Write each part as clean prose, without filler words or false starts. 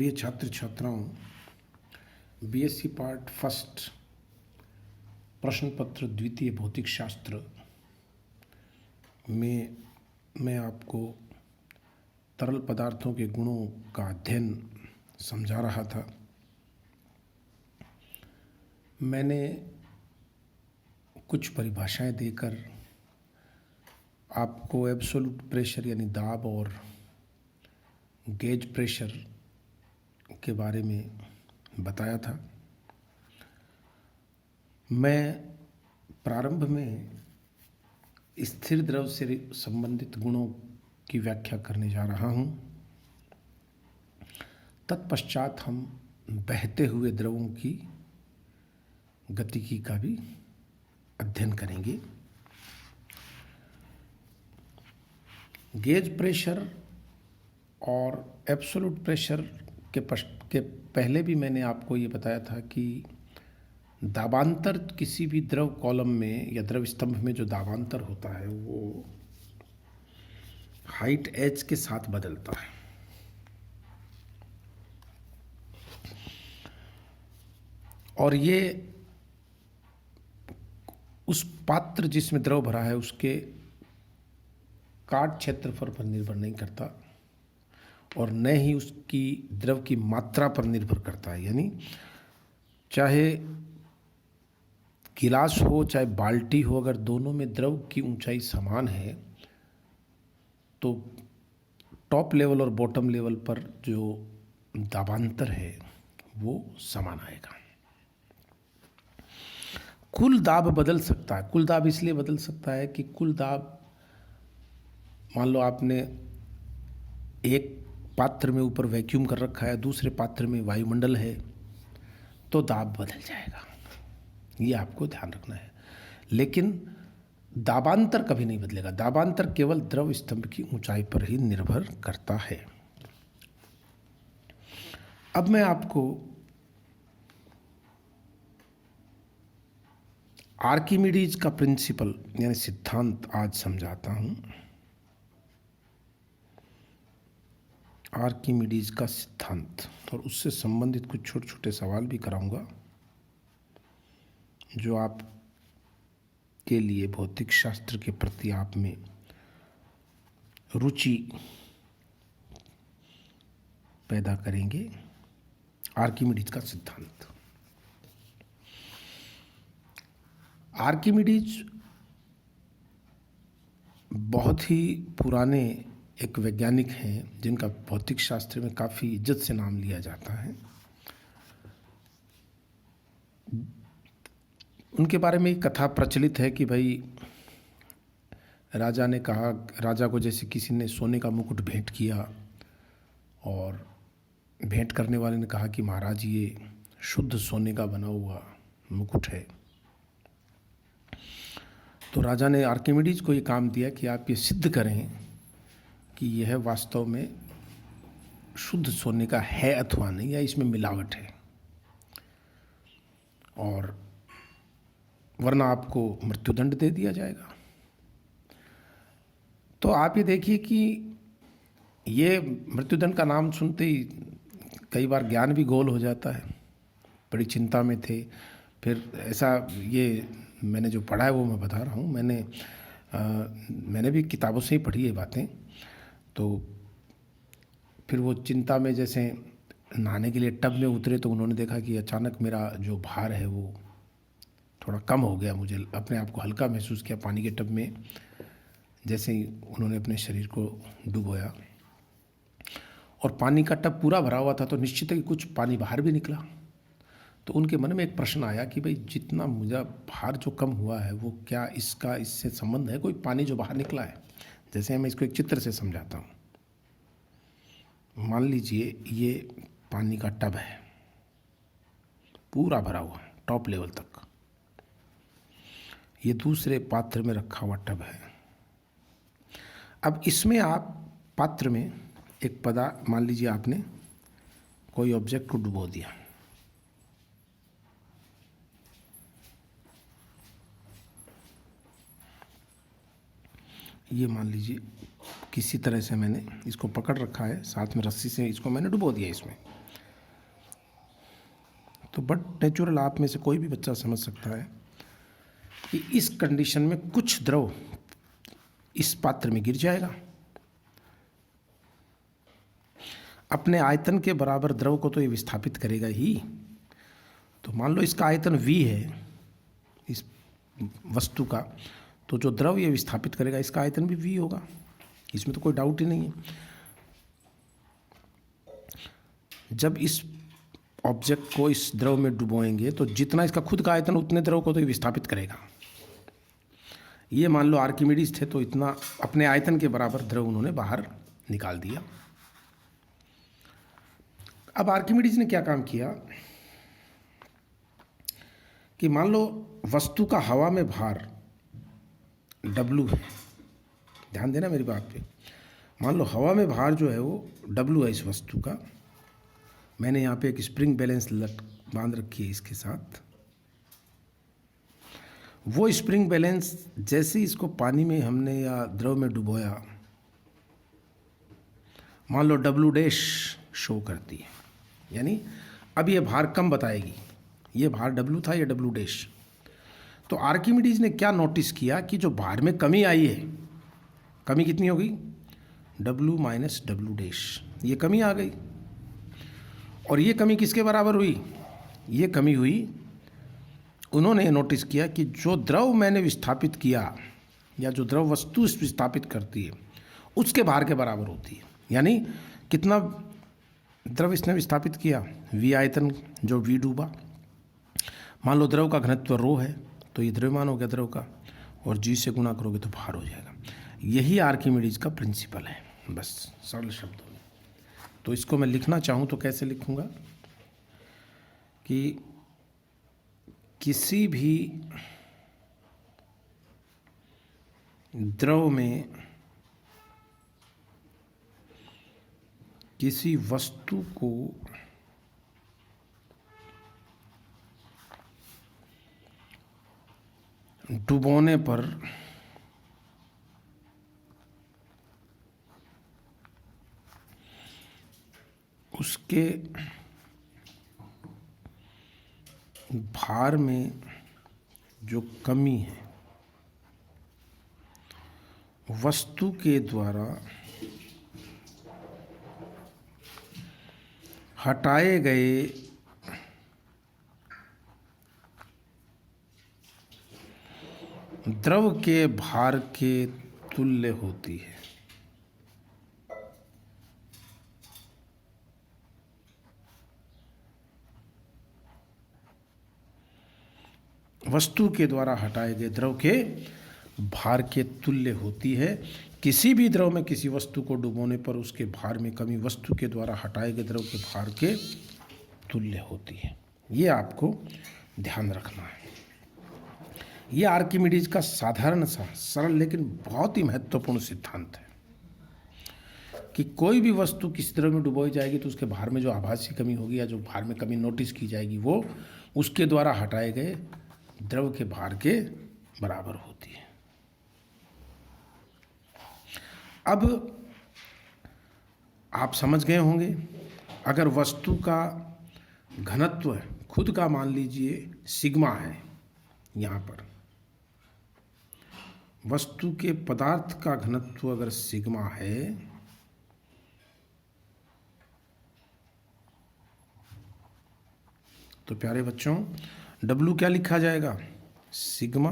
प्रिय छात्र छात्राओं, बीएससी पार्ट फर्स्ट प्रश्न पत्र द्वितीय भौतिक शास्त्र में मैं आपको तरल पदार्थों के गुणों का अध्ययन समझा रहा था। मैंने कुछ परिभाषाएं देकर आपको एब्सोल्यूट प्रेशर यानी दाब और गेज प्रेशर के बारे में बताया था। मैं प्रारंभ में स्थिर द्रव से संबंधित गुणों की व्याख्या करने जा रहा हूं। तत्पश्चात हम बहते हुए द्रवों की गतिकी का भी अध्ययन करेंगे। गेज प्रेशर और एब्सोल्यूट प्रेशर के पहले भी मैंने आपको ये बताया था कि दाबांतर किसी भी द्रव कॉलम में या द्रव स्तंभ में जो दाबांतर होता है वो हाइट एच के साथ बदलता है। और ये उस पात्र जिसमें द्रव भरा है उसके काट क्षेत्रफल पर निर्भर नहीं करता और न ही उसकी द्रव की मात्रा पर निर्भर करता है। यानी चाहे गिलास हो चाहे बाल्टी हो, अगर दोनों में द्रव की ऊंचाई समान है तो टॉप लेवल और बॉटम लेवल पर जो दाबांतर है वो समान आएगा। कुल दाब बदल सकता है। कुल दाब इसलिए बदल सकता है कि कुल दाब, मान लो आपने एक पात्र में ऊपर वैक्यूम कर रखा है, दूसरे पात्र में वायुमंडल है, तो दाब बदल जाएगा। ये आपको ध्यान रखना है। लेकिन दाबांतर कभी नहीं बदलेगा। दाबांतर केवल द्रव स्तंभ की ऊंचाई पर ही निर्भर करता है। अब मैं आपको आर्किमिडीज का प्रिंसिपल यानी सिद्धांत आज समझाता हूं। आर्किमिडीज का सिद्धांत और उससे संबंधित कुछ छोटे छोटे सवाल भी कराऊंगा जो आप के लिए भौतिक शास्त्र के प्रति आप में रुचि पैदा करेंगे। आर्किमिडीज का सिद्धांत। आर्किमिडीज बहुत ही पुराने एक वैज्ञानिक हैं जिनका भौतिक शास्त्र में काफ़ी इज्जत से नाम लिया जाता है। उनके बारे में एक कथा प्रचलित है कि भाई राजा ने कहा, राजा को जैसे किसी ने सोने का मुकुट भेंट किया और भेंट करने वाले ने कहा कि महाराज ये शुद्ध सोने का बना हुआ मुकुट है। तो राजा ने आर्किमिडीज को ये काम दिया कि आप ये सिद्ध करें कि यह वास्तव में शुद्ध सोने का है अथवा नहीं, या इसमें मिलावट है, और वरना आपको मृत्युदंड दे दिया जाएगा। तो आप ये देखिए कि ये मृत्युदंड का नाम सुनते ही कई बार ज्ञान भी गोल हो जाता है। बड़ी चिंता में थे। फिर ऐसा, ये मैंने जो पढ़ा है वो मैं बता रहा हूँ। मैंने भी किताबों से ही पढ़ी ये बातें। तो फिर वो चिंता में जैसे नहाने के लिए टब में उतरे तो उन्होंने देखा कि अचानक मेरा जो भार है वो थोड़ा कम हो गया। मुझे अपने आप को हल्का महसूस किया पानी के टब में। जैसे ही उन्होंने अपने शरीर को डुबोया और पानी का टब पूरा भरा हुआ था तो निश्चित है कि कुछ पानी बाहर भी निकला। तो उनके मन में एक प्रश्न आया कि भाई जितना मुझे भार जो कम हुआ है वो क्या इसका इससे संबंध है, कोई पानी जो बाहर निकला है। जैसे मैं इसको एक चित्र से समझाता हूँ। मान लीजिए ये पानी का टब है, पूरा भरा हुआ टॉप लेवल तक। ये दूसरे पात्र में रखा हुआ टब है। अब इसमें आप पात्र में एक पदार्थ, मान लीजिए आपने कोई ऑब्जेक्ट को डुबो दिया। ये मान लीजिए किसी तरह से मैंने इसको पकड़ रखा है, साथ में रस्सी से इसको मैंने डुबो दिया इसमें। तो बट नेचुरल आप में से कोई भी बच्चा समझ सकता है कि इस कंडीशन में कुछ द्रव इस पात्र में गिर जाएगा, अपने आयतन के बराबर द्रव को तो ये विस्थापित करेगा ही। तो मान लो इसका आयतन v है इस वस्तु का, तो जो द्रव ये विस्थापित करेगा इसका आयतन भी v होगा, इसमें तो कोई डाउट ही नहीं है। जब इस ऑब्जेक्ट को इस द्रव में डुबोएंगे तो जितना इसका खुद का आयतन उतने द्रव को तो ये विस्थापित करेगा। ये मान लो आर्किमिडीज थे तो इतना अपने आयतन के बराबर द्रव उन्होंने बाहर निकाल दिया। अब आर्किमिडीज ने क्या काम किया कि मान लो वस्तु का हवा में भार W है, ध्यान देना मेरी बात पे। मान लो हवा में भार जो है वो W है इस वस्तु का, मैंने यहाँ पे एक स्प्रिंग बैलेंस बांध रखी है इसके साथ। वो स्प्रिंग बैलेंस जैसे ही इसको पानी में हमने या द्रव में डुबोया, मान लो W' शो करती है, यानी अब ये भार कम बताएगी। ये भार W था, ये W'। तो आर्किमिडीज ने क्या नोटिस किया कि जो भार में कमी आई है, कमी कितनी हो गई? W माइनस W', ये कमी आ गई। और ये कमी किसके बराबर हुई? ये कमी हुई, उन्होंने नोटिस किया कि जो द्रव मैंने विस्थापित किया या जो द्रव वस्तु विस्थापित करती है उसके भार के बराबर होती है। यानी कितना द्रव इसने विस्थापित किया? v आयतन जो v डूबा। मान लो द्रव का घनत्व ρ है तो ये द्रव्यमान हो गया द्रव का, और g से गुणा करोगे तो भार हो जाएगा। यही आर्किमिडीज का प्रिंसिपल है, बस सरल शब्दों में। तो इसको मैं लिखना चाहूँ तो कैसे लिखूँगा कि किसी भी द्रव में किसी वस्तु को डुबोने पर उसके भार में जो कमी है वस्तु के द्वारा हटाए गए द्रव के भार के तुल्य होती है। वस्तु के द्वारा हटाए गए द्रव के भार के तुल्य होती है। किसी भी द्रव में किसी वस्तु को डुबोने पर उसके भार में कमी वस्तु के द्वारा हटाए गए द्रव के भार के तुल्य होती है। ये आपको ध्यान रखना है। ये आर्किमिडीज का साधारण सा सरल लेकिन बहुत ही महत्वपूर्ण सिद्धांत है कि कोई भी वस्तु किसी द्रव में डुबोई जाएगी तो उसके भार में जो आभासी कमी होगी या जो भार में कमी नोटिस की जाएगी वो उसके द्वारा हटाए गए द्रव के भार के बराबर होती है। अब आप समझ गए होंगे, अगर वस्तु का घनत्व खुद का मान लीजिए सिग्मा है, यहाँ पर वस्तु के पदार्थ का घनत्व अगर सिग्मा है तो प्यारे बच्चों W क्या लिखा जाएगा? सिग्मा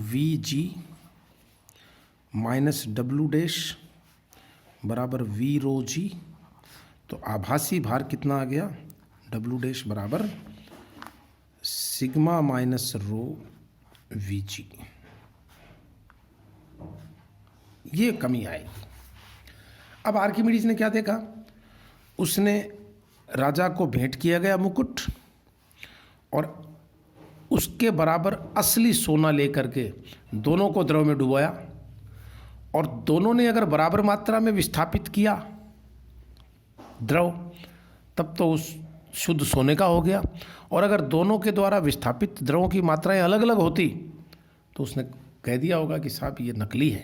Vg माइनस W' बराबर V रो जी। तो आभासी भार कितना आ गया? W' बराबर सिग्मा माइनस रो Vg। ये कमी आएगी। अब आर्किमिडीज ने क्या देखा? उसने राजा को भेंट किया गया मुकुट और उसके बराबर असली सोना लेकर के दोनों को द्रव में डुबोया, और दोनों ने अगर बराबर मात्रा में विस्थापित किया द्रव तब तो उस शुद्ध सोने का हो गया। और अगर दोनों के द्वारा विस्थापित द्रवों की मात्राएं अलग अलग होती तो उसने कह दिया होगा कि साहब ये नकली है।